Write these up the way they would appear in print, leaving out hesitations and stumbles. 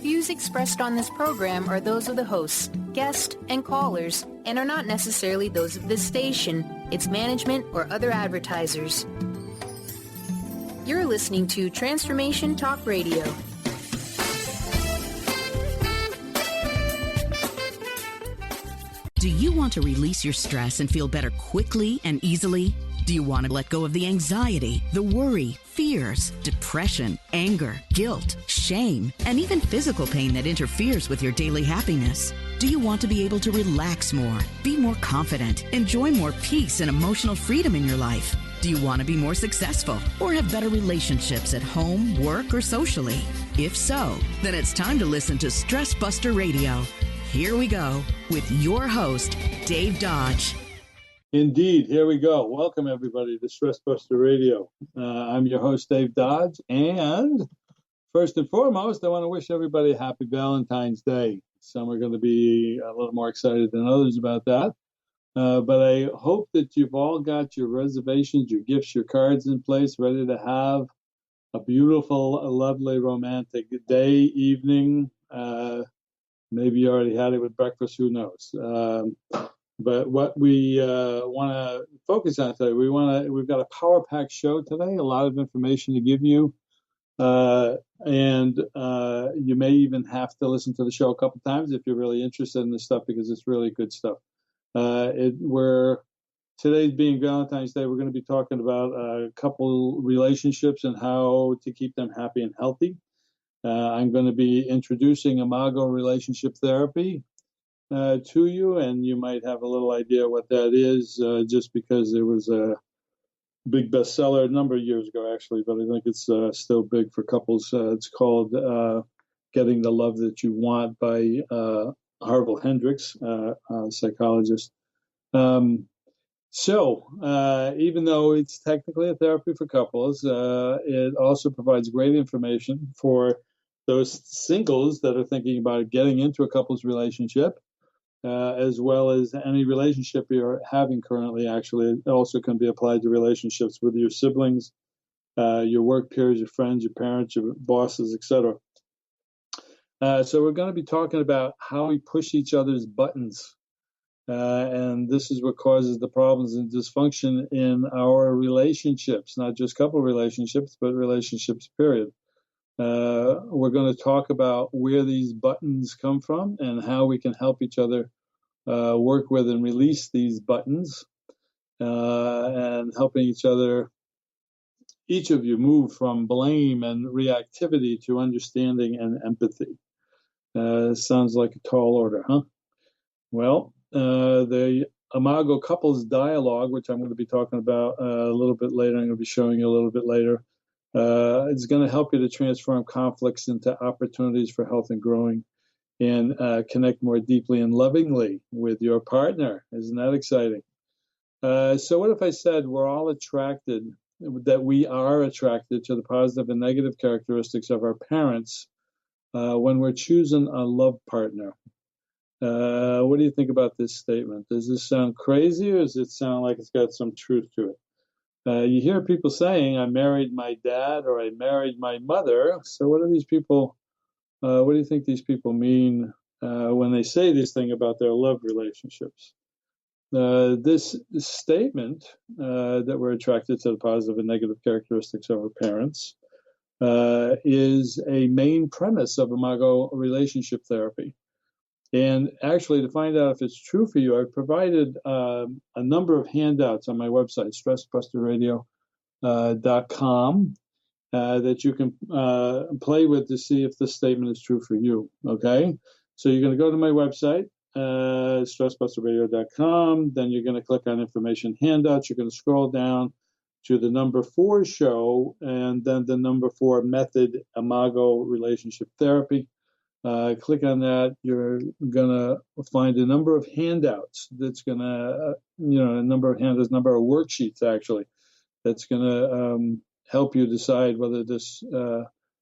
views expressed on this program are those of the hosts, guests, and callers, and are not necessarily those of this station, its management, or other advertisers. You're listening to Transformation Talk Radio. Do you want to release your stress and feel better quickly and easily? Do you want to let go of the anxiety, the worry, fears, depression, anger, guilt, shame, and even physical pain that interferes with your daily happiness? Do you want to be able to relax more, be more confident, enjoy more peace and emotional freedom in your life? Do you want to be more successful or have better relationships at home, work, or socially? If so, then it's time to listen to Stress Buster Radio. Here we go with your host, Dave Dodge. Indeed, here we go. Welcome, everybody, to Stress Buster Radio. I'm your host, Dave Dodge, and first and foremost, I want to wish everybody a happy Valentine's Day. Some are going to be a little more excited than others about that, but I hope that you've all got your reservations, your gifts, your cards in place, ready to have a beautiful, lovely, romantic day, evening. Maybe you already had it with breakfast, who knows? But what we want to focus on today, we've got a power-packed show today, a lot of information to give you, and you may even have to listen to the show a couple times if you're really interested in this stuff, because it's really good stuff. Today's being Valentine's Day, we're going to be talking about couple relationships and how to keep them happy and healthy. I'm going to be introducing Imago relationship therapy to you, and you might have a little idea what that is, just because it was a big bestseller a number of years ago, actually, but I think it's still big for couples. It's called Getting the Love That You Want by Harville Hendricks, a psychologist. So even though it's technically a therapy for couples, it also provides great information for those singles that are thinking about getting into a couple's relationship, as well as any relationship you're having currently. Actually, it also can be applied to relationships with your siblings, your work peers, your friends, your parents, your bosses, etc. So we're going to be talking about how we push each other's buttons. And this is what causes the problems and dysfunction in our relationships, not just couple relationships, but relationships, period. We're going to talk about where these buttons come from and how we can help each other work with and release these buttons, and helping each other, each of you, move from blame and reactivity to understanding and empathy. Sounds like a tall order, huh? Well, the Imago Couples Dialogue, which I'm going to be talking about a little bit later, I'm going to be showing you a little bit later, it's going to help you to transform conflicts into opportunities for health and growing, and connect more deeply and lovingly with your partner. Isn't that exciting? So what if I said we are attracted to the positive and negative characteristics of our parents when we're choosing a love partner? What do you think about this statement? Does this sound crazy, or does it sound like it's got some truth to it? You hear people saying, I married my dad, or I married my mother. So what do these people, what do you think these people mean when they say this thing about their love relationships? This statement that we're attracted to the positive and negative characteristics of our parents is a main premise of Imago relationship therapy. And actually, to find out if it's true for you, I've provided a number of handouts on my website, stressbusterradio.com, that you can play with to see if this statement is true for you. Okay? So you're going to go to my website, stressbusterradio.com. Then you're going to click on information handouts. You're going to scroll down to the number 4 show, and then the number 4 method, Imago relationship therapy. Click on that. You're going to find a number of handouts. That's going to, a number of worksheets, actually, that's going to help you decide whether this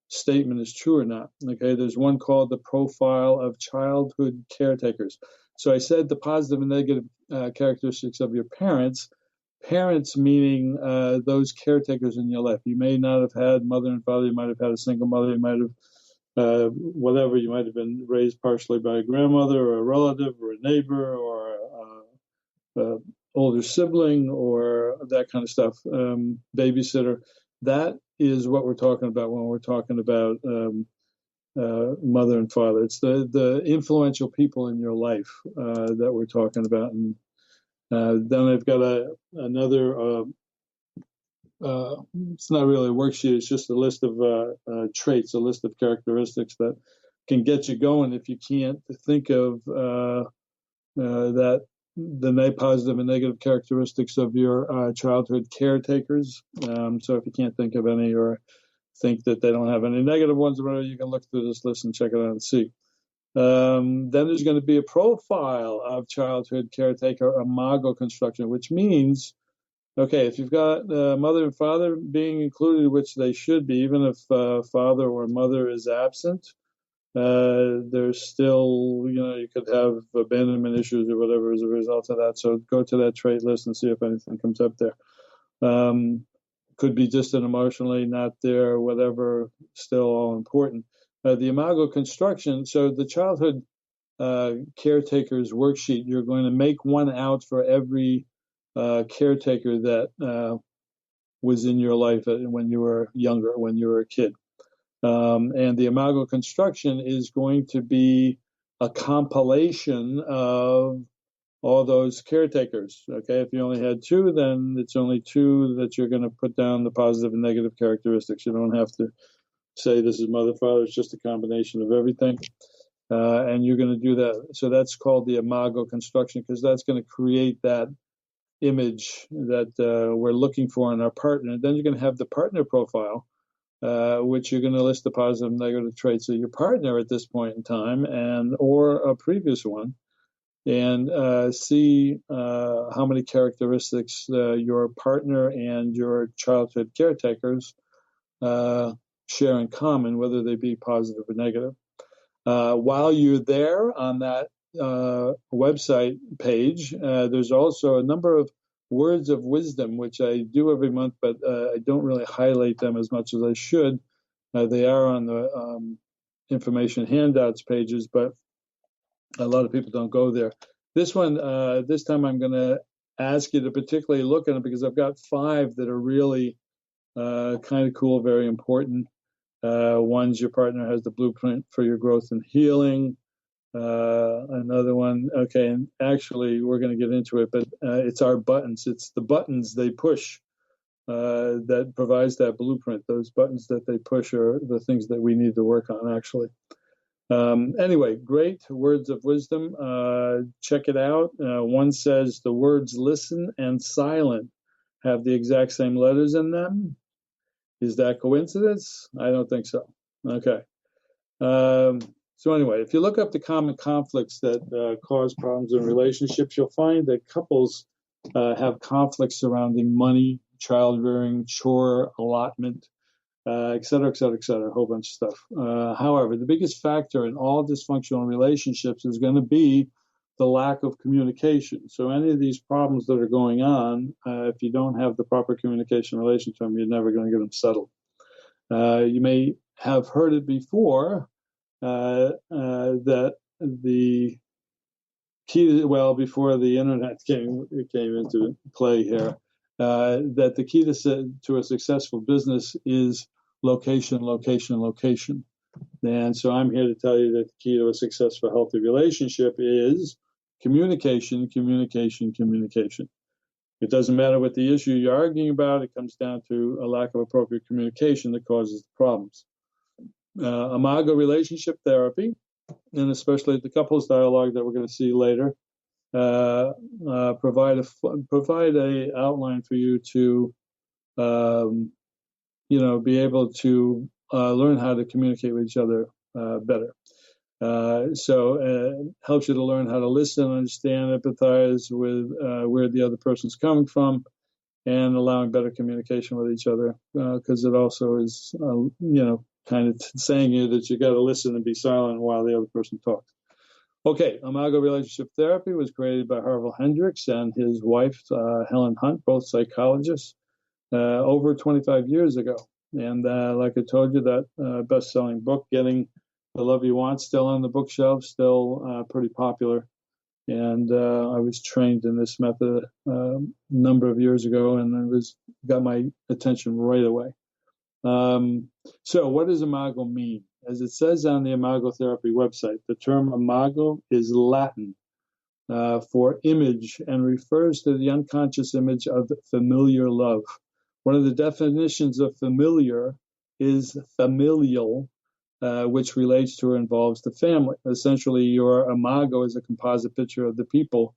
statement is true or not. Okay, there's one called the Profile of Childhood Caretakers. So I said the positive and negative characteristics of your parents. Parents meaning those caretakers in your life. You may not have had mother and father. You might have had a single mother. You might have whatever. You might have been raised partially by a grandmother or a relative or a neighbor or older sibling or that kind of stuff, babysitter. That is what we're talking about when we're talking about mother and father. It's the influential people in your life that we're talking about. And then I've got another, it's not really a worksheet, it's just a list of traits, a list of characteristics that can get you going if you can't think of that the positive and negative characteristics of your childhood caretakers. So if you can't think of any or think that they don't have any negative ones, or whatever, you can look through this list and check it out and see. Then there's going to be a profile of childhood caretaker imago construction, which means, okay, if you've got mother and father being included, which they should be, even if father or mother is absent, there's still, you could have abandonment issues or whatever as a result of that. So go to that trait list and see if anything comes up there. Could be distant emotionally, not there, whatever, still all important. The imago construction, so the childhood caretakers worksheet, you're going to make one out for every caretaker that was in your life when you were younger, when you were a kid. And the imago construction is going to be a compilation of all those caretakers. Okay, if you only had two, then it's only two that you're going to put down the positive and negative characteristics. You don't have to say this is mother, father. It's just a combination of everything. And you're going to do that. So that's called the imago construction, because that's going to create that image that we're looking for in our partner. And then you're going to have the partner profile, which you're going to list the positive and negative traits of your partner at this point in time, and or a previous one, and see how many characteristics your partner and your childhood caretakers share in common, whether they be positive or negative. While you're there on that website page, there's also a number of words of wisdom, which I do every month, but I don't really highlight them as much as I should. They are on the information handouts pages, but a lot of people don't go there. This one, this time I'm going to ask you to particularly look at it, because I've got 5 that are really kind of cool, very important. One's your partner has the blueprint for your growth and healing. Another one, okay, and actually we're going to get into it, but it's our buttons. It's the buttons they push that provides that blueprint. Those buttons that they push are the things that we need to work on, actually. Anyway, great words of wisdom. Check it out. One says the words listen and silent have the exact same letters in them. Is that coincidence? I don't think so. Okay. So anyway, if you look up the common conflicts that cause problems in relationships, you'll find that couples have conflicts surrounding money, child rearing, chore allotment, et cetera, et cetera, et cetera, a whole bunch of stuff. However, the biggest factor in all dysfunctional relationships is going to be the lack of communication. So any of these problems that are going on, if you don't have the proper communication in relation to them, you're never going to get them settled. You may have heard it before, that the key, well, before the internet came into play here, that the key to a successful business is location, location, location. And so I'm here to tell you that the key to a successful, healthy relationship is communication, communication, communication. It doesn't matter what the issue you're arguing about. It comes down to a lack of appropriate communication that causes the problems. Imago relationship therapy, and especially the couples dialogue that we're going to see later, provide a outline for you to, be able to learn how to communicate with each other better. So it helps you to learn how to listen, understand, empathize with where the other person's coming from, and allowing better communication with each other, because it also is, kind of saying that you got to listen and be silent while the other person talks. Okay, Imago relationship therapy was created by Harville Hendricks and his wife, Helen Hunt, both psychologists, over 25 years ago. And like I told you, that best-selling book, Getting The Love You Want, still on the bookshelf, still pretty popular. And I was trained in this method a number of years ago, and it got my attention right away. So what does imago mean? As it says on the Imago Therapy website, the term imago is Latin for image and refers to the unconscious image of familiar love. One of the definitions of familiar is familial, which relates to or involves the family. Essentially, your imago is a composite picture of the people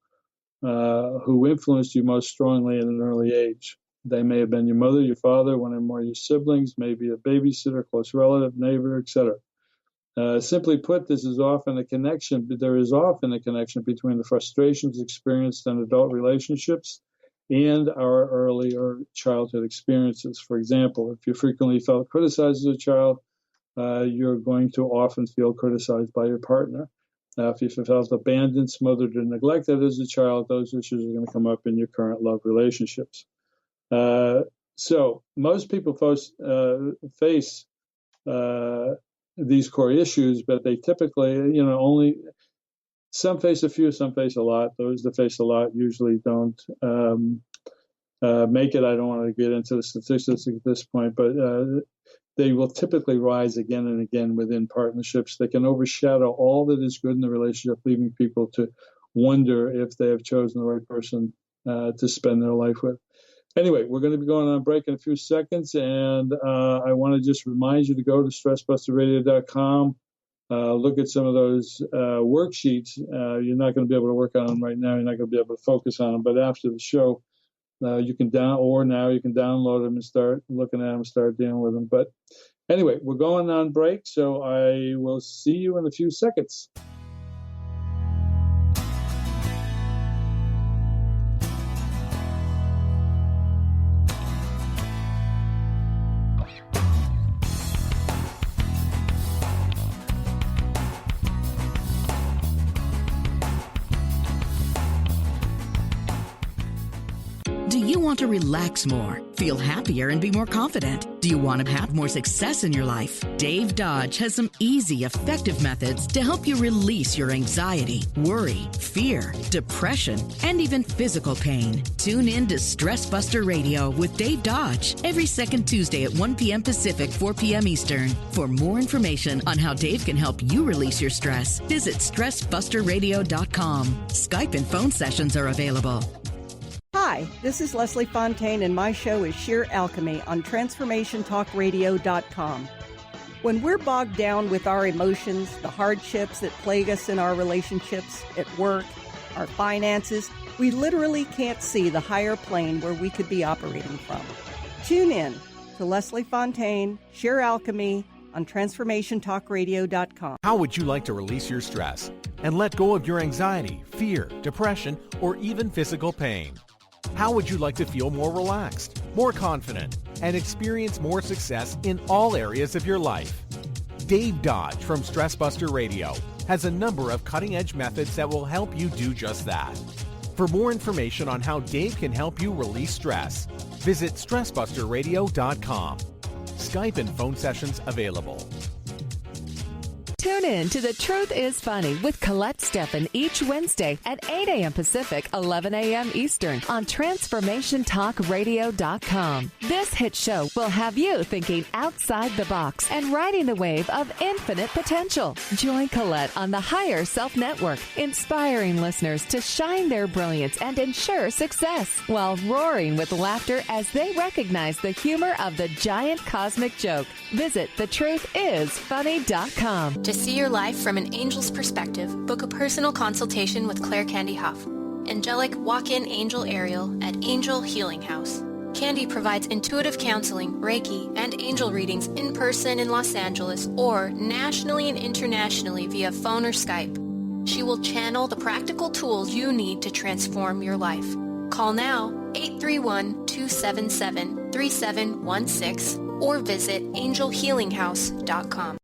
who influenced you most strongly at an early age. They may have been your mother, your father, one or more of your siblings, maybe a babysitter, close relative, neighbor, etc. Simply put, there is often a connection between the frustrations experienced in adult relationships and our earlier childhood experiences. For example, if you frequently felt criticized as a child, you're going to often feel criticized by your partner. If you felt abandoned, smothered, or neglected as a child, those issues are going to come up in your current love relationships. So most people face these core issues, but they typically, only some face a few, some face a lot. Those that face a lot usually don't make it. I don't want to get into the statistics at this point, but they will typically rise again and again within partnerships that can overshadow all that is good in the relationship, leaving people to wonder if they have chosen the right person to spend their life with. Anyway, we're going to be going on break in a few seconds, and I want to just remind you to go to stressbusterradio.com, look at some of those worksheets. You're not going to be able to work on them right now. You're not going to be able to focus on them, but after the show, you can download them and start looking at them, start dealing with them. But anyway, we're going on break, so I will see you in a few seconds. Do you want to relax more, feel happier, and be more confident? Do you want to have more success in your life? Dave Dodge has some easy, effective methods to help you release your anxiety, worry, fear, depression, and even physical pain. Tune in to Stress Buster Radio with Dave Dodge every second Tuesday at 1 p.m. Pacific, 4 p.m. Eastern. For more information on how Dave can help you release your stress, visit StressBusterRadio.com. Skype and phone sessions are available. Hi, this is Leslie Fontaine, and my show is Sheer Alchemy on TransformationTalkRadio.com. When we're bogged down with our emotions, the hardships that plague us in our relationships, at work, our finances, we literally can't see the higher plane where we could be operating from. Tune in to Leslie Fontaine, Sheer Alchemy on TransformationTalkRadio.com. How would you like to release your stress and let go of your anxiety, fear, depression, or even physical pain? How would you like to feel more relaxed, more confident, and experience more success in all areas of your life? Dave Dodge from Stress Buster Radio has a number of cutting-edge methods that will help you do just that. For more information on how Dave can help you release stress, visit StressBusterRadio.com. Skype and phone sessions available. Tune in to The Truth is Funny with Colette Steffen each Wednesday at 8 a.m. Pacific, 11 a.m. Eastern on TransformationTalkRadio.com. This hit show will have you thinking outside the box and riding the wave of infinite potential. Join Colette on the Higher Self Network, inspiring listeners to shine their brilliance and ensure success while roaring with laughter as they recognize the humor of the giant cosmic joke. Visit thetruthисfunny.com. To see your life from an angel's perspective, book a personal consultation with Claire Candy Huff, angelic walk-in angel Ariel at Angel Healing House. Candy provides intuitive counseling, Reiki, and angel readings in person in Los Angeles or nationally and internationally via phone or Skype. She will channel the practical tools you need to transform your life. Call now, 831-277-3716, or visit angelhealinghouse.com.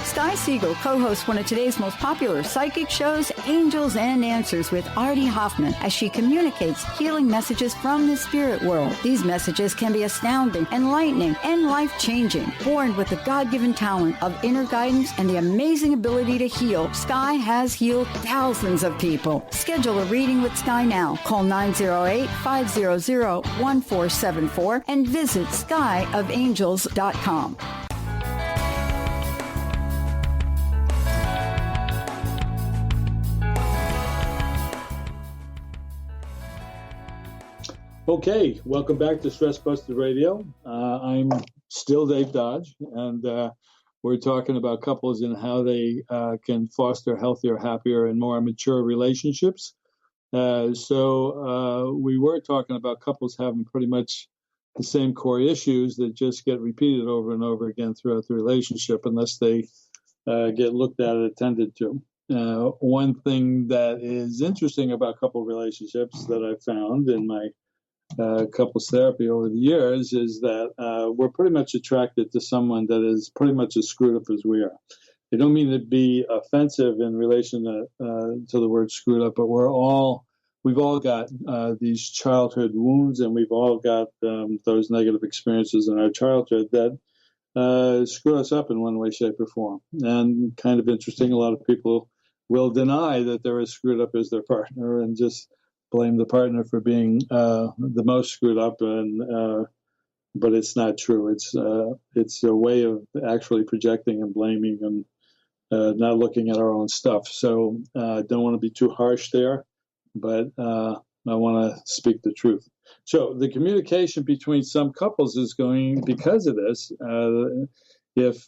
Sky Siegel co-hosts one of today's most popular psychic shows, Angels and Answers, with Artie Hoffman, as she communicates healing messages from the spirit world. These messages can be astounding, enlightening, and life-changing. Born with the God-given talent of inner guidance and the amazing ability to heal, Sky has healed thousands of people. Schedule a reading with Sky now. Call 908-500-1474 and visit skyofangels.com. Okay, welcome back to Stress Busted Radio. I'm still Dave Dodge, and we're talking about couples and how they can foster healthier, happier, and more mature relationships. So we were talking about couples having pretty much the same core issues that just get repeated over and over again throughout the relationship unless they get looked at and attended to. One thing that is interesting about couple relationships that I've found in my couples therapy over the years is that we're pretty much attracted to someone that is pretty much as screwed up as we are. I don't mean to be offensive in relation to the word screwed up, but we've all got these childhood wounds, and we've all got those negative experiences in our childhood that screw us up in one way, shape, or form. And kind of interesting, a lot of people will deny that they're as screwed up as their partner and just blame the partner for being the most screwed up, but it's not true. It's a way of actually projecting and blaming and not looking at our own stuff. So I don't want to be too harsh there, but I want to speak the truth. So the communication between some couples is going, because of this, if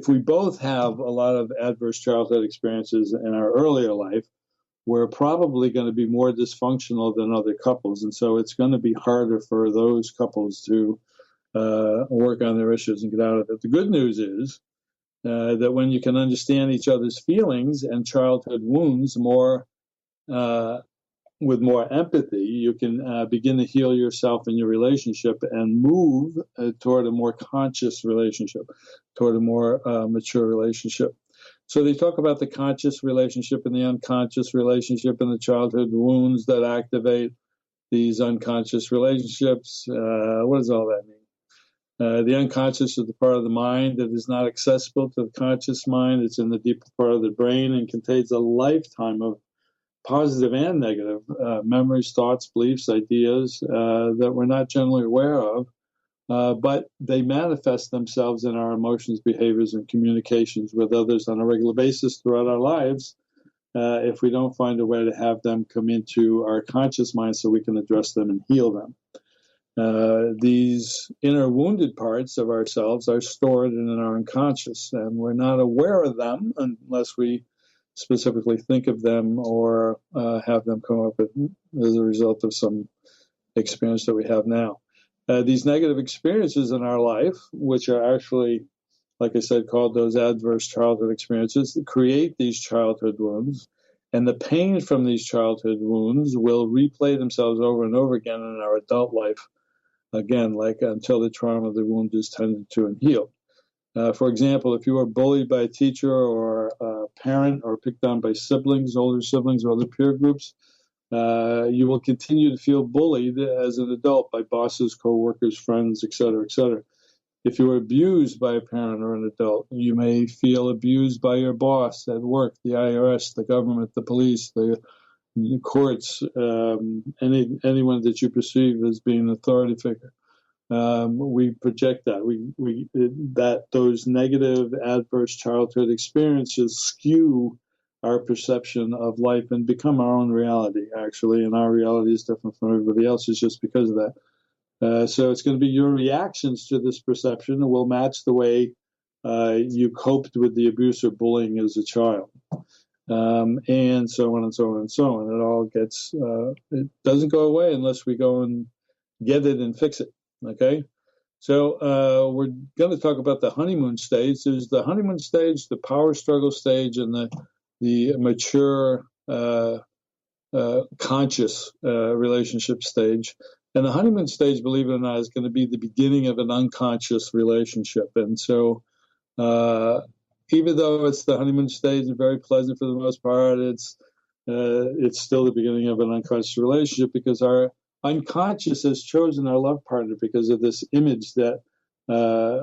we both have a lot of adverse childhood experiences in our earlier life, we're probably going to be more dysfunctional than other couples. And so it's going to be harder for those couples to work on their issues and get out of it. The good news is that when you can understand each other's feelings and childhood wounds more, with more empathy, you can begin to heal yourself and your relationship and move toward a more conscious relationship, toward a more mature relationship. So they talk about the conscious relationship and the unconscious relationship and the childhood wounds that activate these unconscious relationships. What does all that mean? The unconscious is the part of the mind that is not accessible to the conscious mind. It's in the deeper part of the brain and contains a lifetime of positive and negative memories, thoughts, beliefs, ideas that we're not generally aware of, but they manifest themselves in our emotions, behaviors, and communications with others on a regular basis throughout our lives if we don't find a way to have them come into our conscious mind so we can address them and heal them. These inner wounded parts of ourselves are stored in our unconscious, and we're not aware of them unless we specifically think of them or have them come up with as a result of some experience that we have now. These negative experiences in our life, which are actually, like I said, called those adverse childhood experiences, create these childhood wounds. And the pain from these childhood wounds will replay themselves over and over again in our adult life, again, like until the trauma of the wound is tended to and healed. For example, if you were bullied by a teacher or a parent or picked on by siblings, older siblings, or other peer groups, you will continue to feel bullied as an adult by bosses, co-workers, friends, et cetera, et cetera. If you were abused by a parent or an adult, you may feel abused by your boss at work, the IRS, the government, the police, the courts, anyone that you perceive as being an authority figure. We project that. That those negative, adverse childhood experiences skew our perception of life and become our own reality, actually. And our reality is different from everybody else's just because of that. So it's going to be your reactions to this perception will match the way you coped with the abuse or bullying as a child. And so on and so on and so on. It all gets, it doesn't go away unless we go and get it and fix it. Okay? So we're going to talk about the honeymoon stage. There's the honeymoon stage, the power struggle stage, and the mature, conscious relationship stage. And the honeymoon stage, believe it or not, is going to be the beginning of an unconscious relationship. And so even though it's the honeymoon stage and very pleasant for the most part, it's still the beginning of an unconscious relationship, because our unconscious has chosen our love partner because of this image that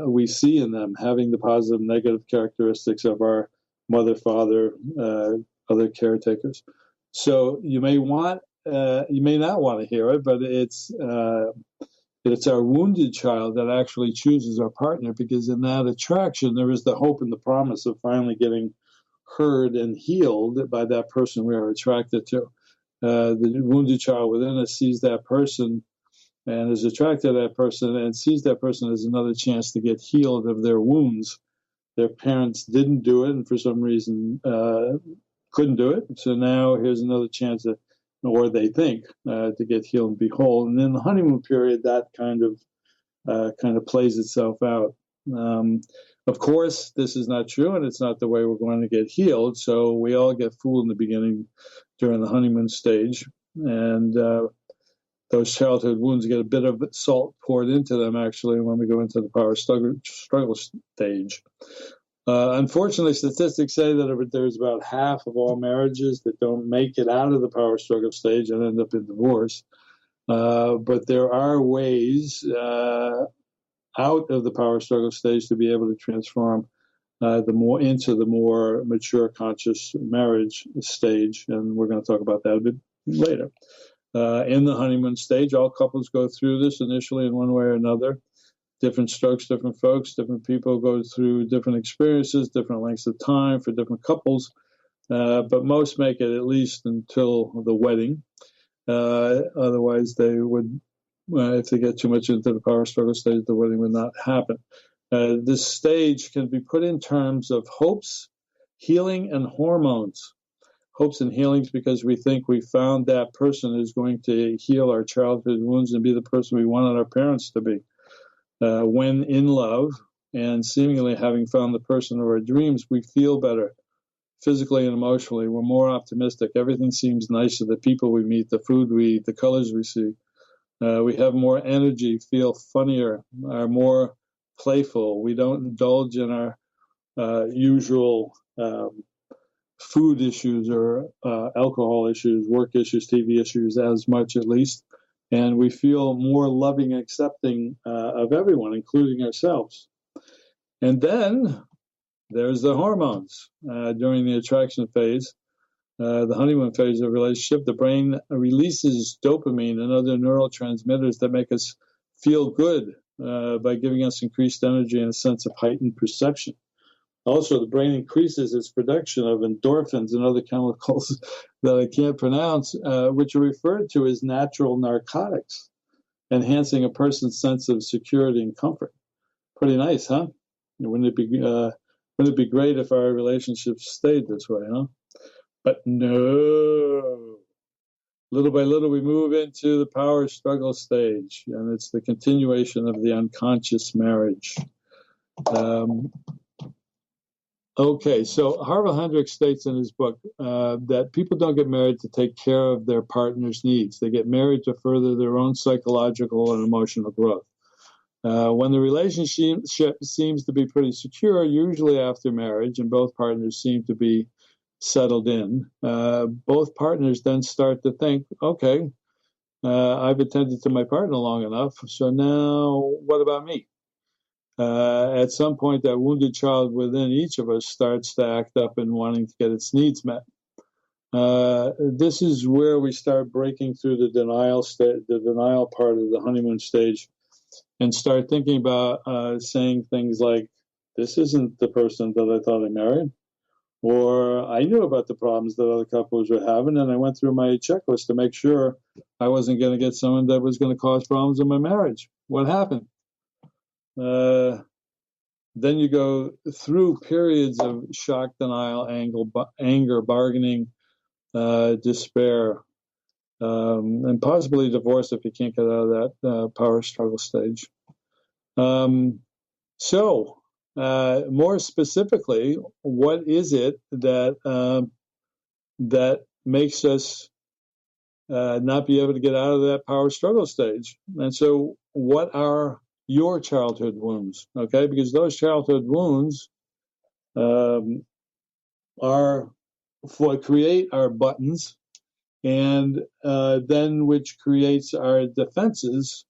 we see in them, having the positive and negative characteristics of our mother, father, other caretakers. So you may not want to hear it, but it's our wounded child that actually chooses our partner, because in that attraction, there is the hope and the promise of finally getting heard and healed by that person we are attracted to. The wounded child within us sees that person and is attracted to that person and sees that person as another chance to get healed of their wounds. Their parents didn't do it, and for some reason couldn't do it. So now here's another chance to, or they think, to get healed and be whole. And in the honeymoon period, that kind of plays itself out. Of course, this is not true, and it's not the way we're going to get healed. So we all get fooled in the beginning during the honeymoon stage, and those childhood wounds get a bit of salt poured into them, actually, when we go into the power struggle stage. Unfortunately, statistics say that there's about half of all marriages that don't make it out of the power struggle stage and end up in divorce. But there are ways out of the power struggle stage to be able to transform into the more mature conscious marriage stage, and we're going to talk about that a bit later. In the honeymoon stage, all couples go through this initially in one way or another. Different strokes, different folks, different people go through different experiences, different lengths of time for different couples, but most make it at least until the wedding. Otherwise, they would, if they get too much into the power struggle stage, the wedding would not happen. This stage can be put in terms of hopes, healing, and hormones. Hopes and healings because we think we found that person who's going to heal our childhood wounds and be the person we wanted our parents to be. When in love and seemingly having found the person of our dreams, we feel better physically and emotionally. We're more optimistic. Everything seems nicer. The people we meet, the food we eat, the colors we see. We have more energy, feel funnier, are more playful. We don't indulge in our usual food issues or alcohol issues, work issues, TV issues as much, at least. And we feel more loving and accepting of everyone, including ourselves. And then there's the hormones. During the attraction phase, the honeymoon phase of a relationship, the brain releases dopamine and other neurotransmitters that make us feel good by giving us increased energy and a sense of heightened perception. Also, the brain increases its production of endorphins and other chemicals that I can't pronounce, which are referred to as natural narcotics, enhancing a person's sense of security and comfort. Pretty nice, huh? Wouldn't it be great if our relationships stayed this way, huh? But no. Little by little, we move into the power struggle stage, and it's the continuation of the unconscious marriage. Okay, so Harville Hendricks states in his book that people don't get married to take care of their partner's needs. They get married to further their own psychological and emotional growth. When the relationship seems to be pretty secure, usually after marriage, and both partners seem to be settled in, both partners then start to think, okay, I've attended to my partner long enough, so now what about me? At some point, that wounded child within each of us starts to act up and wanting to get its needs met. This is where we start breaking through the denial part of the honeymoon stage, and start thinking about saying things like, "This isn't the person that I thought I married," or "I knew about the problems that other couples were having, and I went through my checklist to make sure I wasn't going to get someone that was going to cause problems in my marriage. What happened?" Then you go through periods of shock, denial, anger, bargaining, despair, and possibly divorce if you can't get out of that power struggle stage. So, more specifically, what is it that that makes us not be able to get out of that power struggle stage. And so what are your childhood wounds? Okay, because those childhood wounds are what create our buttons, and then which creates our defenses,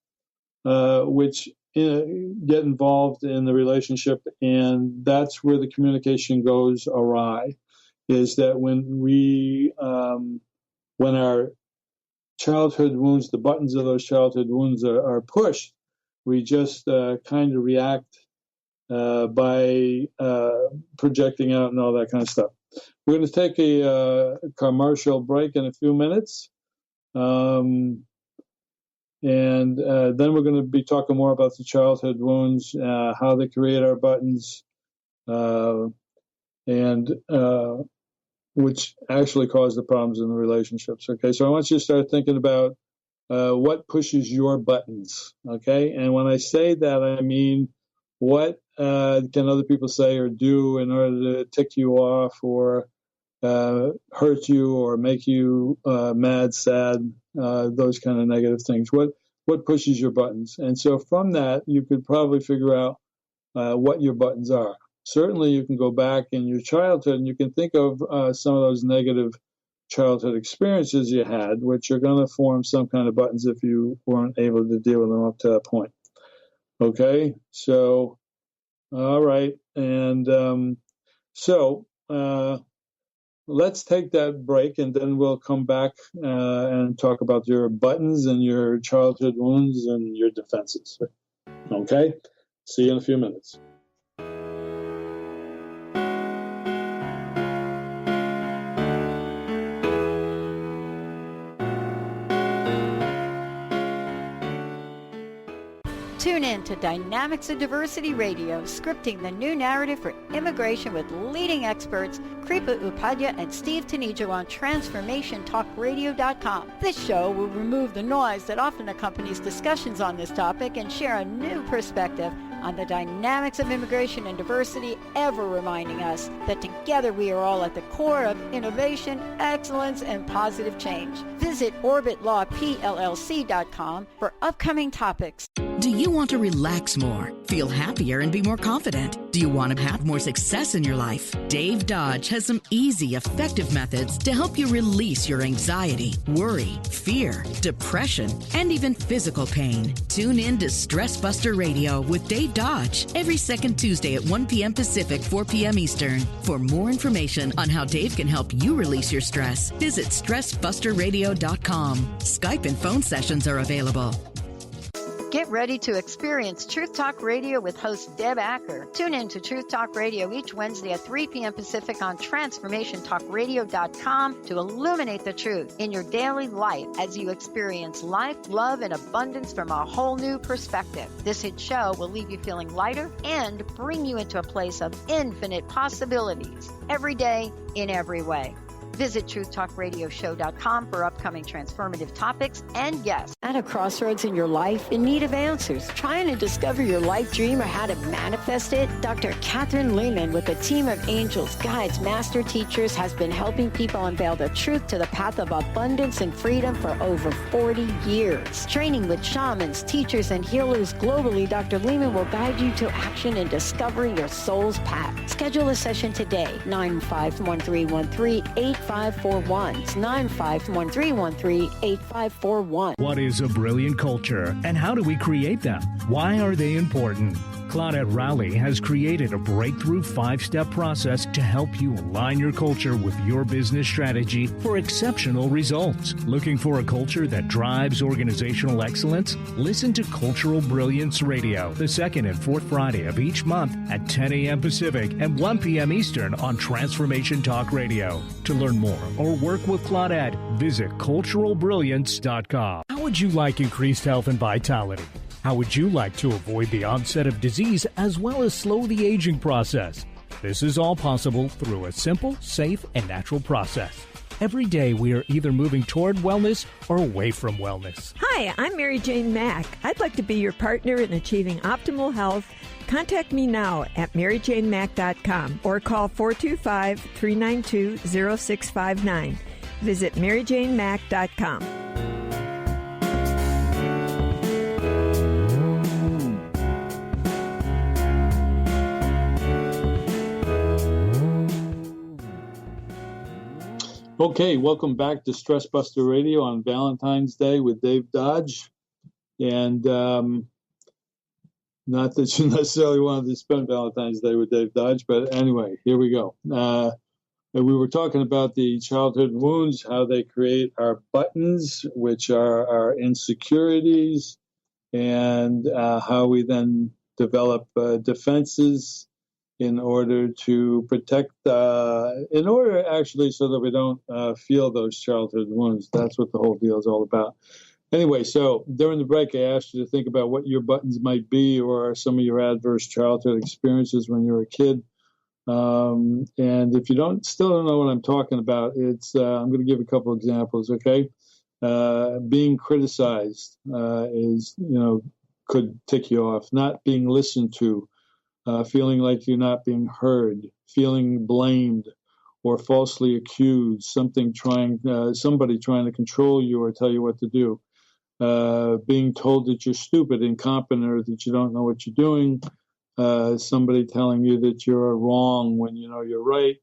which get involved in the relationship, and that's where the communication goes awry. Is that when our childhood wounds, the buttons of those childhood wounds are pushed, we just kind of react by projecting out and all that kind of stuff. We're going to take a commercial break in a few minutes. And then we're going to be talking more about the childhood wounds, how they create our buttons, and which actually cause the problems in the relationships. Okay, so I want you to start thinking about what pushes your buttons. Okay, and when I say that, I mean what can other people say or do in order to tick you off or hurt you or make you mad, sad, those kind of negative things. What pushes your buttons? And so from that, you could probably figure out what your buttons are. Certainly, you can go back in your childhood and you can think of some of those negative childhood experiences you had, which are going to form some kind of buttons if you weren't able to deal with them up to that point. Okay, so, all right. And so let's take that break, and then we'll come back and talk about your buttons and your childhood wounds and your defenses. Okay, see you in a few minutes. Tune in to Dynamics of Diversity Radio, scripting the new narrative for immigration with leading experts Kripa Upadhyaya and Steve Tanijo on TransformationTalkRadio.com. This show will remove the noise that often accompanies discussions on this topic and share a new perspective on the dynamics of immigration and diversity, ever reminding us that together we are all at the core of innovation, excellence, and positive change. Visit OrbitLawPLLC.com for upcoming topics. Do you want to relax more, feel happier, and be more confident? Do you want to have more success in your life? Dave Dodge has some easy, effective methods to help you release your anxiety, worry, fear, depression, and even physical pain. Tune in to Stress Buster Radio with Dave Dodge every second Tuesday at 1 p.m. Pacific, 4 p.m. Eastern. For more information on how Dave can help you release your stress, visit StressBusterRadio.com. Skype and phone sessions are available. Get ready to experience Truth Talk Radio with host Deb Acker. Tune in to Truth Talk Radio each Wednesday at 3 p.m. Pacific on TransformationTalkRadio.com to illuminate the truth in your daily life as you experience life, love, and abundance from a whole new perspective. This hit show will leave you feeling lighter and bring you into a place of infinite possibilities every day in every way. Visit TruthTalkRadioshow.com for upcoming transformative topics and guests. At a crossroads in your life, in need of answers, trying to discover your life dream or how to manifest it? Dr. Catherine Lehman, with a team of angels, guides, master teachers, has been helping people unveil the truth to the path of abundance and freedom for over 40 years. Training with shamans, teachers, and healers globally, Dr. Lehman will guide you to action in discovering your soul's path. Schedule a session today, 951-313-8541. 951-313-8541. What is a brilliant culture, and how do we create them? Why are they important? Claudette Rowley has created a breakthrough 5-step process to help you align your culture with your business strategy for exceptional results. Looking for a culture that drives organizational excellence? Listen to Cultural Brilliance Radio, the second and fourth Friday of each month at 10 a.m. Pacific and 1 p.m. Eastern on Transformation Talk Radio. To learn more or work with Claudette, visit culturalbrilliance.com. How would you like increased health and vitality? How would you like to avoid the onset of disease as well as slow the aging process? This is all possible through a simple, safe, and natural process. Every day we are either moving toward wellness or away from wellness. Hi, I'm Mary Jane Mack. I'd like to be your partner in achieving optimal health. Contact me now at maryjanemack.com or call 425-392-0659. Visit MaryJaneMack.com. Okay, welcome back to Stress Buster Radio on Valentine's Day with Dave Dodge. And not that you necessarily wanted to spend Valentine's Day with Dave Dodge, but anyway, here we go. We were talking about the childhood wounds, how they create our buttons, which are our insecurities, and how we then develop defenses in order to protect, in order actually so that we don't feel those childhood wounds. That's what the whole deal is all about. Anyway, so during the break, I asked you to think about what your buttons might be or some of your adverse childhood experiences when you were a kid. And if you still don't know what I'm talking about, it's I'm going to give a couple examples, okay? Being criticized could tick you off. Not being listened to. Feeling like you're not being heard, feeling blamed or falsely accused, somebody trying to control you or tell you what to do, being told that you're stupid, incompetent, or that you don't know what you're doing, somebody telling you that you're wrong when you know you're right,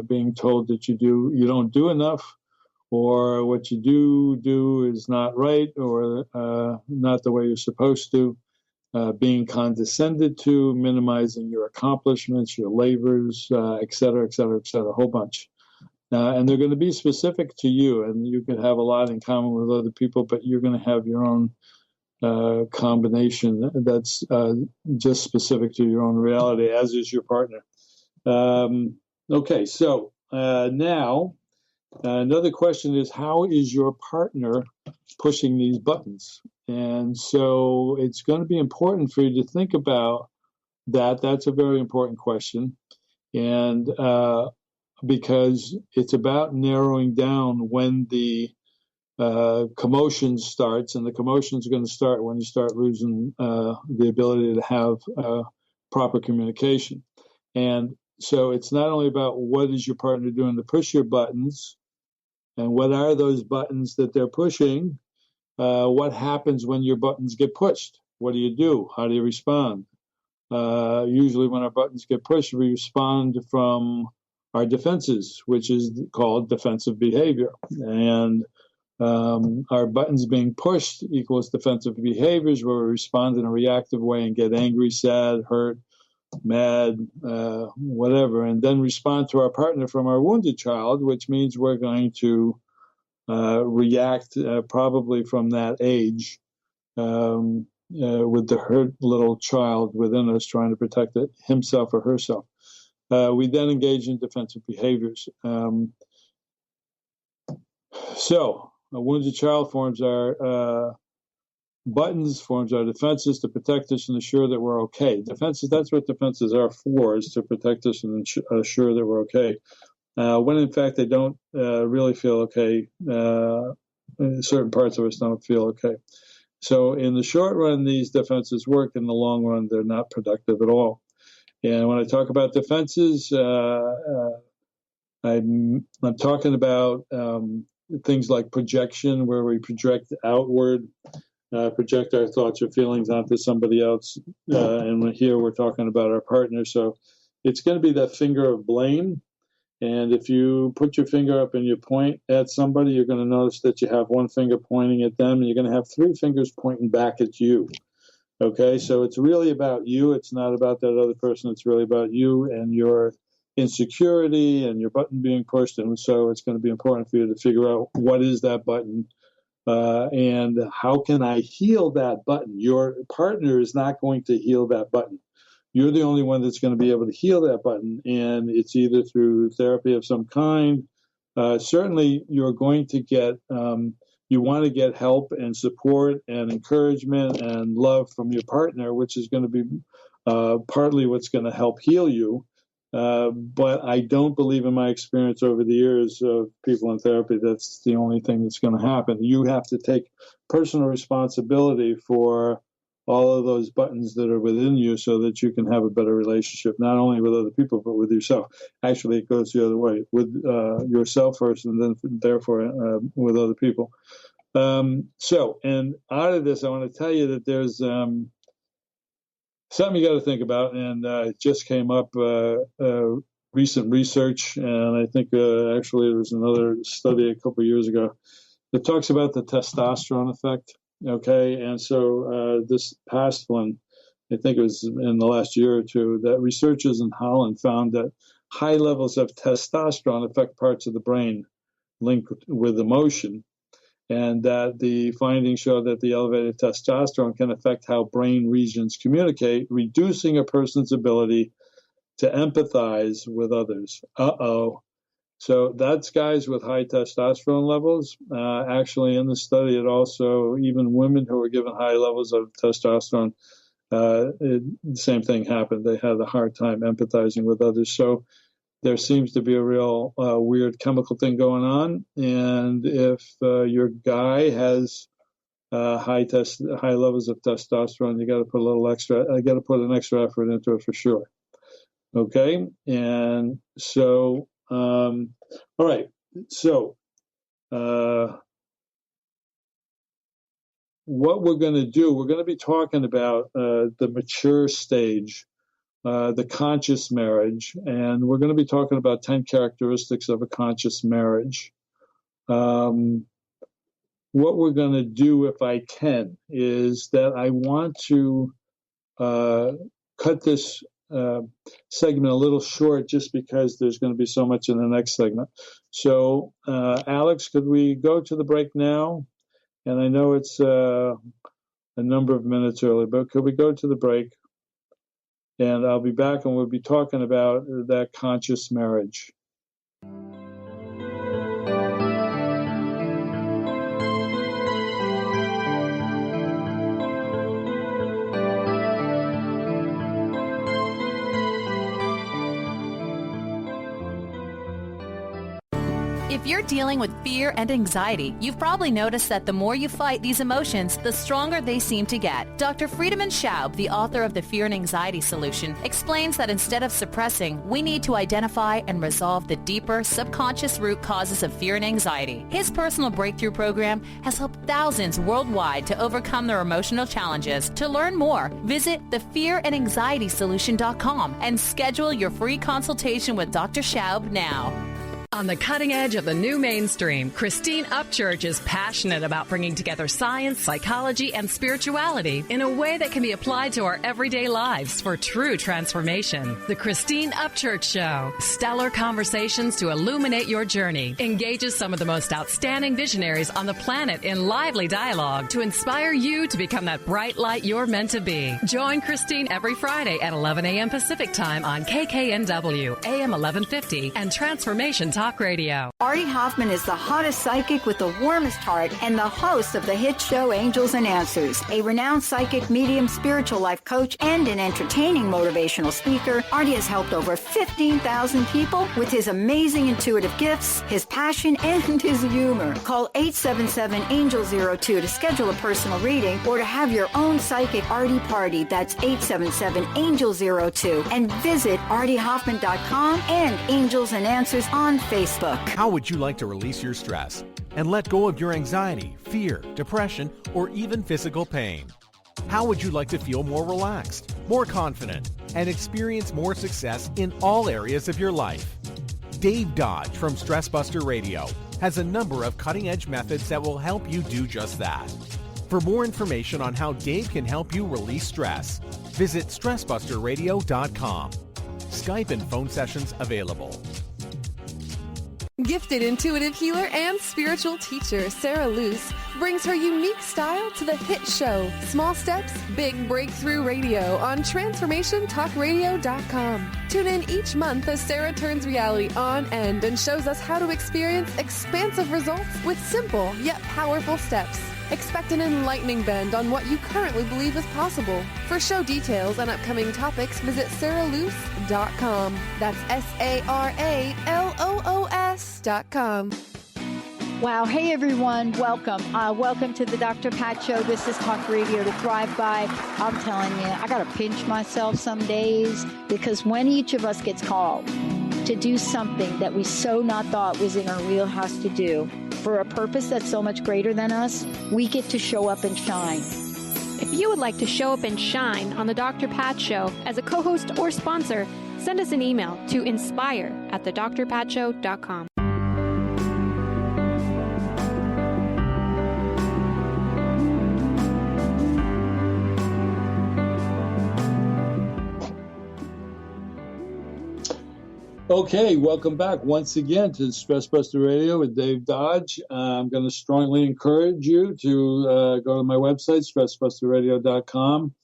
being told that you don't do enough, or what you do is not right, or not the way you're supposed to. Being condescended to, minimizing your accomplishments, your labors, et cetera, et cetera, et cetera, a whole bunch. And they're going to be specific to you, and you can have a lot in common with other people, but you're going to have your own combination that's just specific to your own reality, as is your partner. Okay, so now another question is, how is your partner pushing these buttons? And so it's going to be important for you to think about that. That's a very important question. And because it's about narrowing down when the commotion starts, and the commotion is going to start when you start losing the ability to have proper communication. And so it's not only about what is your partner doing to push your buttons, and what are those buttons that they're pushing. What happens when your buttons get pushed? What do you do? How do you respond? Usually when our buttons get pushed, we respond from our defenses, which is called defensive behavior. And our buttons being pushed equals defensive behaviors, where we respond in a reactive way and get angry, sad, hurt, mad, whatever, and then respond to our partner from our wounded child, which means we're going to react probably from that age with the hurt little child within us trying to protect himself or herself. We then engage in defensive behaviors. So a wounded child forms our buttons, forms our defenses to protect us and assure that we're okay. Defenses, that's what defenses are for, is to protect us and assure that we're okay. When in fact they don't really feel okay, certain parts of us don't feel okay. So in the short run, these defenses work. In the long run, they're not productive at all. And when I talk about defenses, I'm talking about things like projection, where we project outward, project our thoughts or feelings onto somebody else. And here we're talking about our partner. So it's going to be that finger of blame. And if you put your finger up and you point at somebody, you're going to notice that you have one finger pointing at them, and you're going to have three fingers pointing back at you. Okay, so it's really about you. It's not about that other person. It's really about you and your insecurity and your button being pushed. And so it's going to be important for you to figure out what is that button and how can I heal that button. Your partner is not going to heal that button. You're the only one that's going to be able to heal that button, and it's either through therapy of some kind. Certainly, you're going to get, you want to get help and support and encouragement and love from your partner, which is going to be partly what's going to help heal you. But I don't believe, in my experience over the years of people in therapy, that's the only thing that's going to happen. You have to take personal responsibility for all of those buttons that are within you so that you can have a better relationship, not only with other people, but with yourself. Actually, it goes the other way, with yourself first and then therefore with other people. And out of this, I want to tell you that there's something you got to think about, and it just came up, recent research, and I think actually there was another study a couple of years ago that talks about the testosterone effect. Okay, and so this past one, I think it was in the last year or two, that researchers in Holland found that high levels of testosterone affect parts of the brain linked with emotion, and that the findings show that the elevated testosterone can affect how brain regions communicate, reducing a person's ability to empathize with others. So that's guys with high testosterone levels. Actually, in the study, it also, even women who were given high levels of testosterone, the same thing happened. They had a hard time empathizing with others. So there seems to be a real weird chemical thing going on. And if your guy has high levels of testosterone, you got to put an extra effort into it for sure. Okay, and so. All right. So, what we're going to do, we're going to be talking about the mature stage, the conscious marriage, and we're going to be talking about 10 characteristics of a conscious marriage. What we're going to do, if I can, is that I want to cut this segment a little short just because there's going to be so much in the next segment. So, Alex, could we go to the break now? And I know it's a number of minutes early, but could we go to the break? And I'll be back and we'll be talking about that conscious marriage. If you're dealing with fear and anxiety, you've probably noticed that the more you fight these emotions, the stronger they seem to get. Dr. Friedemann Schaub, the author of The Fear and Anxiety Solution, explains that instead of suppressing, we need to identify and resolve the deeper subconscious root causes of fear and anxiety. His personal breakthrough program has helped thousands worldwide to overcome their emotional challenges. To learn more, visit thefearandanxietysolution.com and schedule your free consultation with Dr. Schaub now. On the cutting edge of the new mainstream, Christine Upchurch is passionate about bringing together science, psychology, and spirituality in a way that can be applied to our everyday lives for true transformation. The Christine Upchurch Show, stellar conversations to illuminate your journey, engages some of the most outstanding visionaries on the planet in lively dialogue to inspire you to become that bright light you're meant to be. Join Christine every Friday at 11 a.m. Pacific Time on KKNW, AM 1150, and Transformation Talk Radio. Artie Hoffman is the hottest psychic with the warmest heart and the host of the hit show Angels and Answers. A renowned psychic, medium, spiritual life coach, and an entertaining motivational speaker, Artie has helped over 15,000 people with his amazing intuitive gifts, his passion, and his humor. Call 877-ANGEL-02 to schedule a personal reading or to have your own psychic Artie party. That's 877-ANGEL-02. And visit artiehoffman.com and Angels and Answers on Facebook. How would you like to release your stress and let go of your anxiety, fear, depression, or even physical pain? How would you like to feel more relaxed, more confident, and experience more success in all areas of your life? Dave Dodge from Stress Buster Radio has a number of cutting-edge methods that will help you do just that. For more information on how Dave can help you release stress, visit StressBusterRadio.com. Skype and phone sessions available. Gifted intuitive healer and spiritual teacher Sarah Luce brings her unique style to the hit show Small Steps, Big Breakthrough Radio on TransformationTalkRadio.com. Tune in each month as Sarah turns reality on end and shows us how to experience expansive results with simple yet powerful steps. Expect an enlightening bend on what you currently believe is possible. For show details and upcoming topics, visit sarahloos.com. That's SARALOOS.com. Wow. Hey, everyone. Welcome. Welcome to the Dr. Pat Show. This is Talk Radio to Thrive By. I'm telling you, I got to pinch myself some days because when each of us gets called to do something that we so not thought was in our wheelhouse to do for a purpose that's so much greater than us, we get to show up and shine. If you would like to show up and shine on the Dr. Pat Show as a co-host or sponsor, send us an email to inspire@thedrpatshow.com. Okay, welcome back once again to Stress Buster Radio with Dave Dodge. I'm going to strongly encourage you to go to my website, stressbusterradio.com,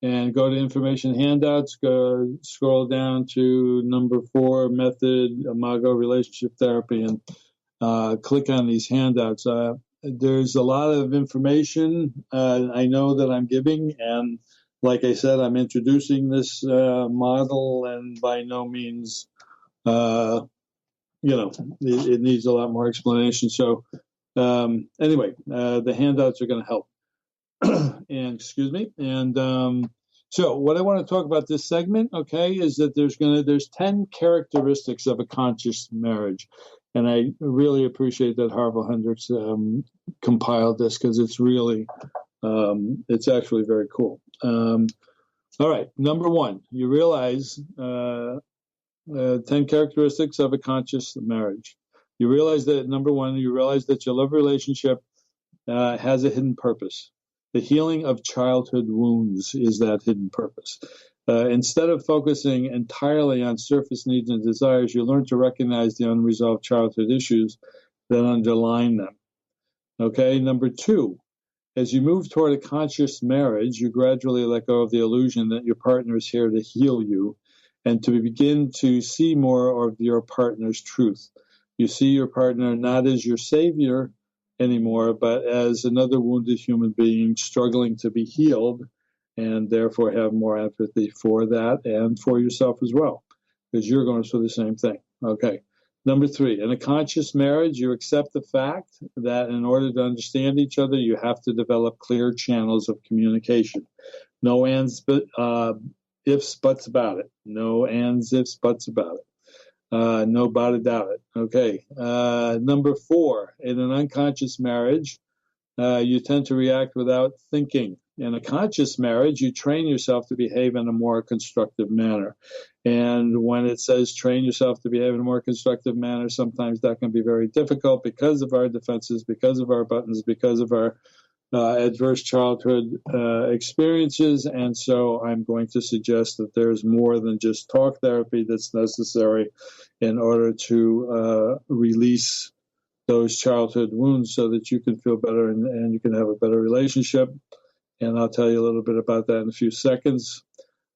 and go to information handouts. Go scroll down to number 4, Method Imago Relationship Therapy, and click on these handouts. There's a lot of information I know that I'm giving, and like I said, I'm introducing this model, and by no means it needs a lot more explanation. So anyway, the handouts are going to help. And excuse me. And so what I want to talk about this segment, okay, is that there's 10 characteristics of a conscious marriage. And I really appreciate that Harville Hendricks compiled this because it's really, it's actually very cool. All right, number 1, you realize 10 characteristics of a conscious marriage. You realize that, number 1, you realize that your love relationship has a hidden purpose. The healing of childhood wounds is that hidden purpose. Instead of focusing entirely on surface needs and desires, you learn to recognize the unresolved childhood issues that underline them. Okay, number 2, as you move toward a conscious marriage, you gradually let go of the illusion that your partner is here to heal you, and to begin to see more of your partner's truth. You see your partner not as your savior anymore, but as another wounded human being struggling to be healed, and therefore have more empathy for that and for yourself as well, because you're going through the same thing. Okay. Number 3, in a conscious marriage, you accept the fact that in order to understand each other, you have to develop clear channels of communication. No ands, but ifs, buts about it. No ands, ifs, buts about it. No about it. Okay. Number 4, in an unconscious marriage, you tend to react without thinking. In a conscious marriage, you train yourself to behave in a more constructive manner. And when it says train yourself to behave in a more constructive manner, sometimes that can be very difficult because of our defenses, because of our buttons, because of our adverse childhood experiences. And so I'm going to suggest that there's more than just talk therapy that's necessary in order to release those childhood wounds so that you can feel better and you can have a better relationship. And I'll tell you a little bit about that in a few seconds.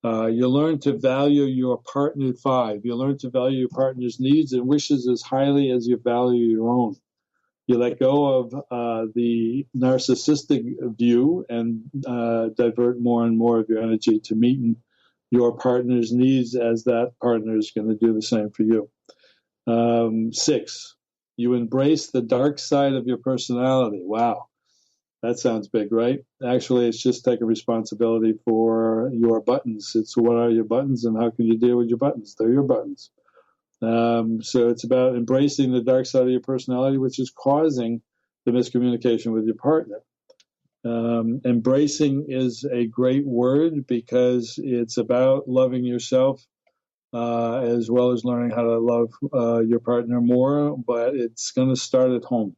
You learn to value your partner. 5, you learn to value your partner's needs and wishes as highly as you value your own. You let go of the narcissistic view and divert more and more of your energy to meeting your partner's needs, as that partner is going to do the same for you. 6, you embrace the dark side of your personality. Wow. That sounds big, right? Actually, it's just taking responsibility for your buttons. It's what are your buttons and how can you deal with your buttons? They're your buttons. So it's about embracing the dark side of your personality, which is causing the miscommunication with your partner. Embracing is a great word because it's about loving yourself as well as learning how to love your partner more, but it's going to start at home.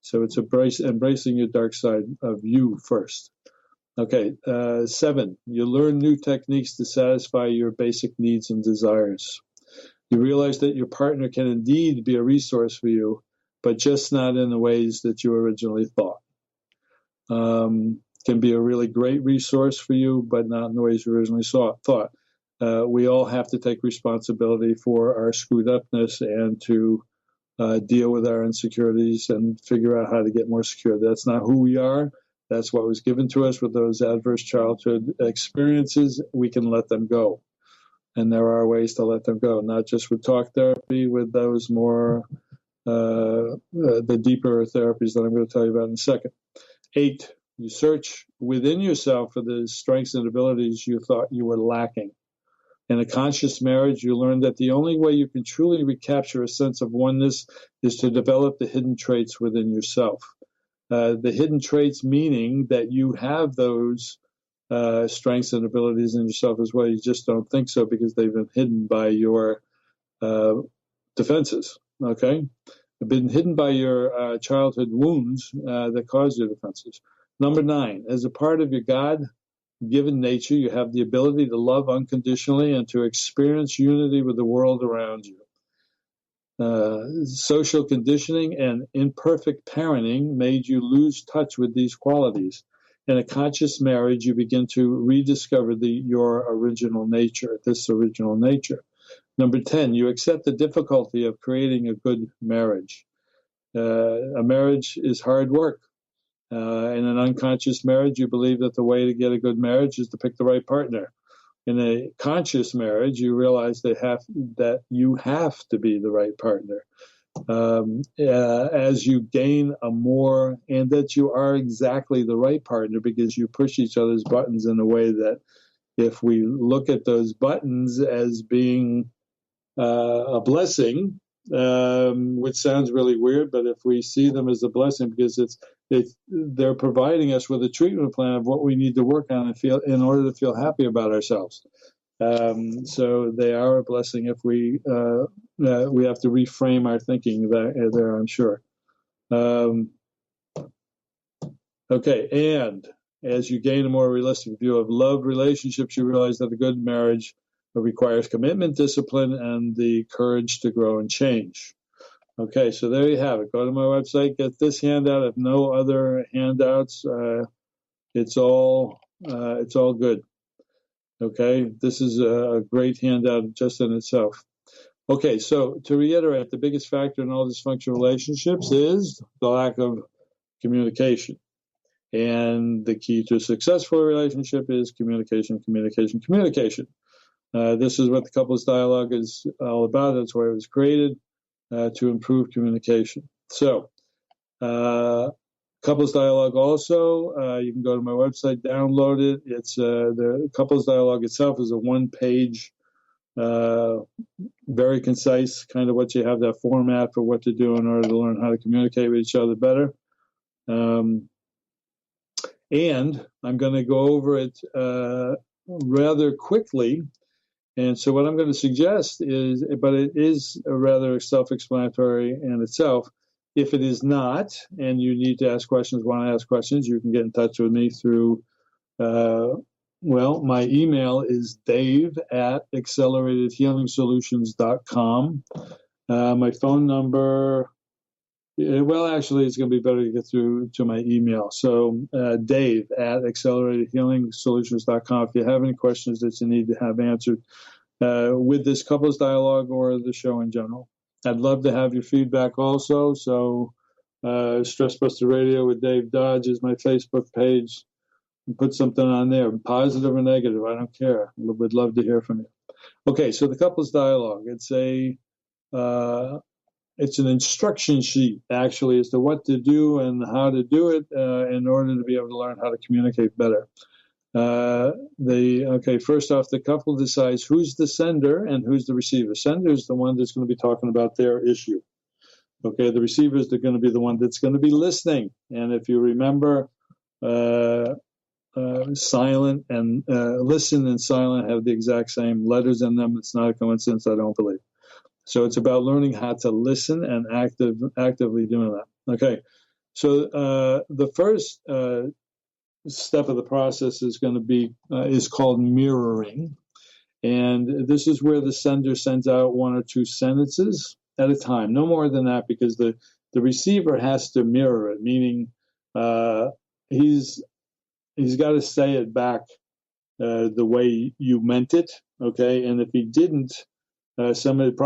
So it's embracing your dark side of you first. Okay, 7, you learn new techniques to satisfy your basic needs and desires. You realize that your partner can indeed be a resource for you, but just not in the ways that you originally thought. Can be a really great resource for you, but not in the ways you originally thought. We all have to take responsibility for our screwed upness and to deal with our insecurities and figure out how to get more secure. That's not who we are. That's what was given to us with those adverse childhood experiences. We can let them go. And there are ways to let them go, not just with talk therapy, with those more the deeper therapies that I'm going to tell you about in a second. 8, you search within yourself for the strengths and abilities you thought you were lacking. In a conscious marriage, you learn that the only way you can truly recapture a sense of oneness is to develop the hidden traits within yourself. The hidden traits meaning that you have those strengths and abilities in yourself as well. You just don't think so because they've been hidden by your defenses, okay? They've been hidden by your childhood wounds that caused your defenses. Number 9, as a part of your God-given nature, you have the ability to love unconditionally and to experience unity with the world around you. Social conditioning and imperfect parenting made you lose touch with these qualities. In a conscious marriage, you begin to rediscover your original nature, this original nature. Number 10, you accept the difficulty of creating a good marriage. A marriage is hard work. In an unconscious marriage, you believe that the way to get a good marriage is to pick the right partner. In a conscious marriage, you realize that you have to be the right partner. As you gain and that you are exactly the right partner because you push each other's buttons in a way that if we look at those buttons as being a blessing, which sounds really weird, but if we see them as a blessing because they're providing us with a treatment plan of what we need to work on and feel in order to feel happy about ourselves. So they are a blessing if we have to reframe our thinking there, I'm sure. Okay, and as you gain a more realistic view of love relationships, you realize that a good marriage requires commitment, discipline, and the courage to grow and change. Okay, so there you have it. Go to my website, get this handout. If no other handouts, it's all good. Okay, this is a great handout just in itself. Okay, so to reiterate, the biggest factor in all dysfunctional relationships is the lack of communication. And the key to a successful relationship is communication, communication, communication. This is what the couples dialogue is all about. That's why it was created, to improve communication. So, couples dialogue also, you can go to my website, download it. It's the couples dialogue itself is a 1-page, very concise, kind of what you have that format for what to do in order to learn how to communicate with each other better. And I'm going to go over it rather quickly. And so what I'm going to suggest is, but it is rather self-explanatory in itself. If it is not, and you need to ask questions, want to ask questions, you can get in touch with me through, my email is dave@acceleratedhealingsolutions.com. My phone number, actually, it's going to be better to get through to my email. So dave@acceleratedhealingsolutions.com. If you have any questions that you need to have answered with this couples dialogue or the show in general. I'd love to have your feedback also. So Stress Buster Radio with Dave Dodge is my Facebook page. Put something on there, positive or negative, I don't care. Would love to hear from you. Okay, so the couples dialogue. It's an instruction sheet, actually, as to what to do and how to do it in order to be able to learn how to communicate better. First off, the couple decides who's the sender and who's the receiver. Sender is the one that's going to be talking about their issue. Okay, the receiver is going to be the one that's going to be listening. And if you remember, silent and listen and silent have the exact same letters in them. It's not a coincidence, I don't believe. So it's about learning how to listen and actively doing that. Okay, so the first step of the process is going to be is called mirroring, and this is where the sender sends out 1 or 2 sentences at a time, no more than that, because the receiver has to mirror it, meaning he's got to say it back the way you meant it. Okay, and if he didn't, some of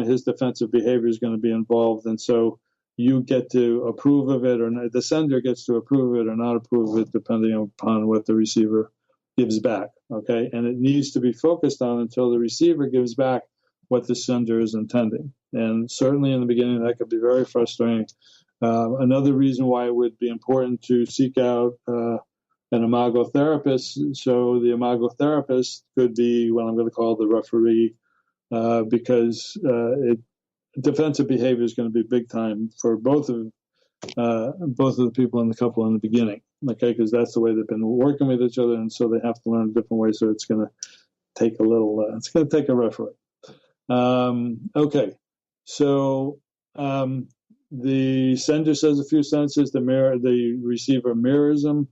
his defensive behavior is going to be involved, and so you get to approve of it, or the sender gets to approve of it or not approve of it, depending upon what the receiver gives back. Okay, and it needs to be focused on until the receiver gives back what the sender is intending. And certainly in the beginning, that could be very frustrating. Another reason why it would be important to seek out an imago therapist. So the imago therapist could be what I'm going to call the referee, because defensive behavior is going to be big time for both of the people in the couple in the beginning. Okay, because that's the way they've been working with each other, and so they have to learn a different way. So it's going to take it's going to take a referee. Okay, so the sender says a few sentences. The receiver mirrors them.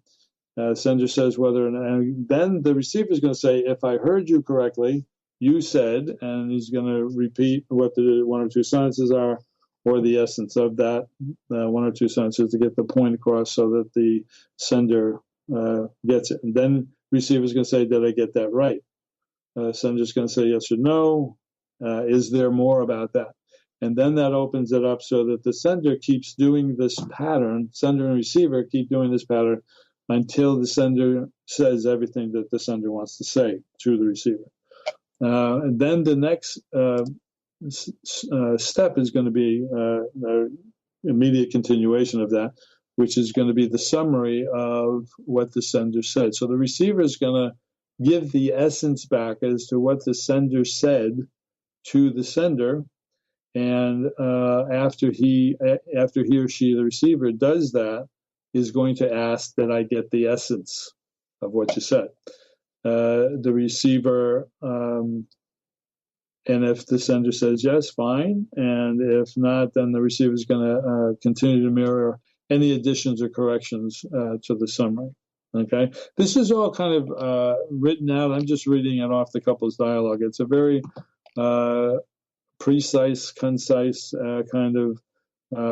Sender says whether, and then the receiver is going to say, "If I heard you correctly, you said," and he's going to repeat what the one or two sentences are, or the essence of that one or two sentences to get the point across, so that the sender gets it. And then receiver is going to say, "Did I get that right?" Sender's going to say yes or no. Is there more about that? And then that opens it up so that the sender keeps doing this pattern. Sender and receiver keep doing this pattern until the sender says everything that the sender wants to say to the receiver. And then the next step is going to be immediate continuation of that, which is going to be the summary of what the sender said. So the receiver is going to give the essence back as to what the sender said to the sender, and after he or she, the receiver, does that, is going to ask that I get the essence of what you said. The receiver, and if the sender says yes, fine, and if not, then the receiver is going to continue to mirror any additions or corrections to the summary. Okay, this is all kind of written out. I'm just reading it off the couple's dialogue. It's a very precise, concise kind of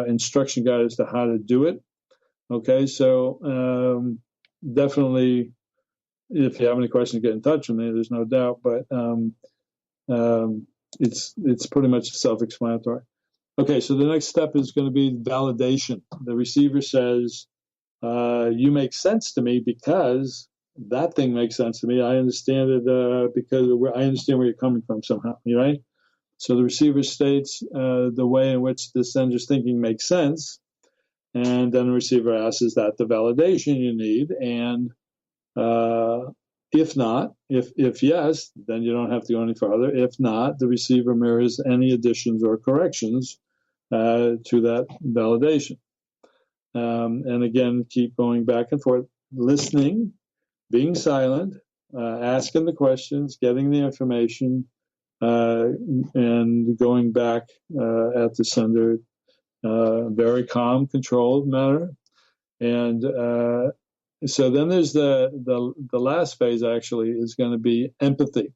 instruction guide as to how to do it. Okay, so definitely, if you have any questions, get in touch with me. There's no doubt, but it's pretty much self-explanatory. Okay, so the next step is going to be validation. The receiver says, "You make sense to me because that thing makes sense to me. I understand it because I understand where you're coming from somehow." Right? So the receiver states the way in which the sender's thinking makes sense, and then the receiver asks, "Is that the validation you need?" And if not, if yes, then you don't have to go any further. If not, the receiver mirrors any additions or corrections to that validation. And again, keep going back and forth, listening, being silent, asking the questions, getting the information, and going back at the sender, very calm, controlled manner. And so then there's the last phase actually is going to be empathy,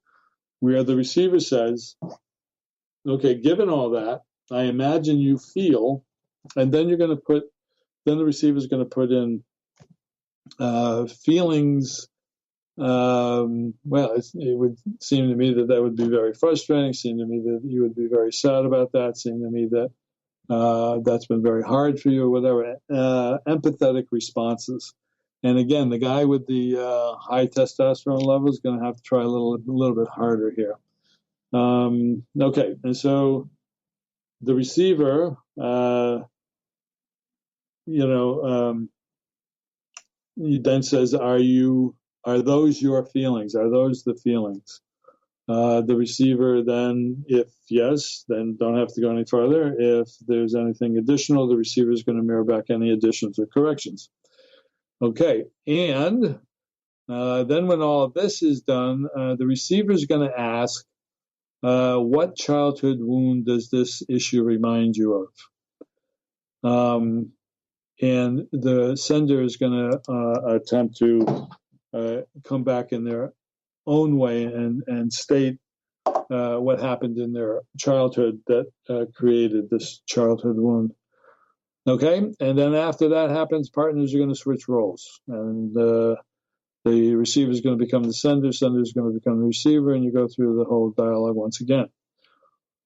where the receiver says, "Okay, given all that, I imagine you feel," and then then the receiver is going to put in feelings. Well, it would seem to me that would be very frustrating. Seem to me that you would be very sad about that. Seem to me that that's been very hard for you, or whatever. Empathetic responses. And again, the guy with the high testosterone level is going to have to try a little bit harder here. Okay, and so the receiver, he then says, "Are those your feelings? Are those the feelings?" The receiver then, if yes, then don't have to go any further. If there's anything additional, the receiver is going to mirror back any additions or corrections. Okay, and then when all of this is done, the receiver is going to ask, what childhood wound does this issue remind you of? And the sender is going to attempt to come back in their own way and state what happened in their childhood that created this childhood wound. Okay, and then after that happens, partners are going to switch roles, and the receiver is going to become the sender is going to become the receiver, and you go through the whole dialogue once again.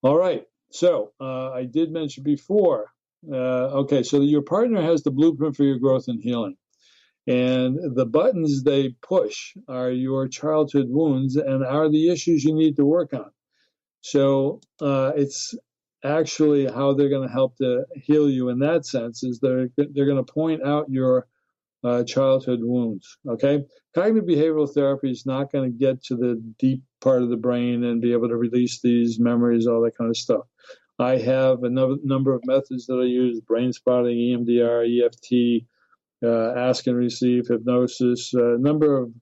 All right, so I did mention before, okay, so your partner has the blueprint for your growth and healing, and the buttons they push are your childhood wounds and are the issues you need to work on. So it's actually how they're going to help to heal you in that sense is they're going to point out your childhood wounds. Okay, cognitive behavioral therapy is not going to get to the deep part of the brain and be able to release these memories, all that kind of stuff. I have a number of methods that I use: brain spotting, EMDR, EFT, ask and receive, hypnosis, a number of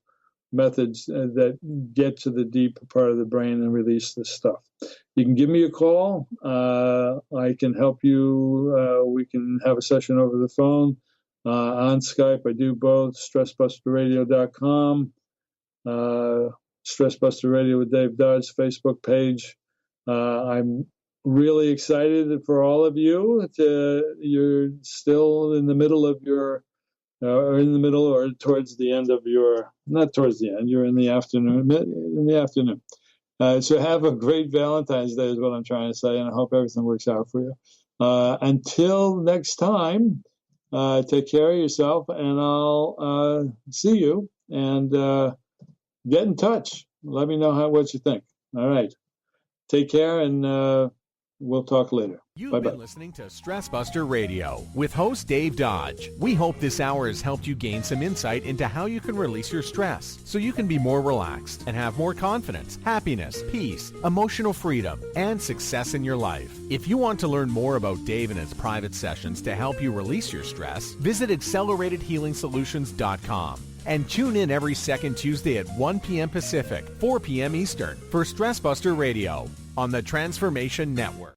methods that get to the deep part of the brain and release this stuff. You can give me a call. I can help you. We can have a session over the phone, on Skype. I do both. StressBusterRadio.com, Stressbuster Radio with Dave Dodge Facebook page. I'm really excited for all of you. You're still in the middle of your or in the middle or towards the end of your, not towards the end, you're in the afternoon. So have a great Valentine's Day is what I'm trying to say, and I hope everything works out for you. Until next time, take care of yourself, and I'll see you, and get in touch. Let me know what you think. All right. Take care, and we'll talk later. You've been listening to StressBuster Radio with host Dave Dodge. We hope this hour has helped you gain some insight into how you can release your stress so you can be more relaxed and have more confidence, happiness, peace, emotional freedom, and success in your life. If you want to learn more about Dave and his private sessions to help you release your stress, visit acceleratedhealingsolutions.com. And tune in every second Tuesday at 1 p.m. Pacific, 4 p.m. Eastern for StressBuster Radio on the Transformation Network.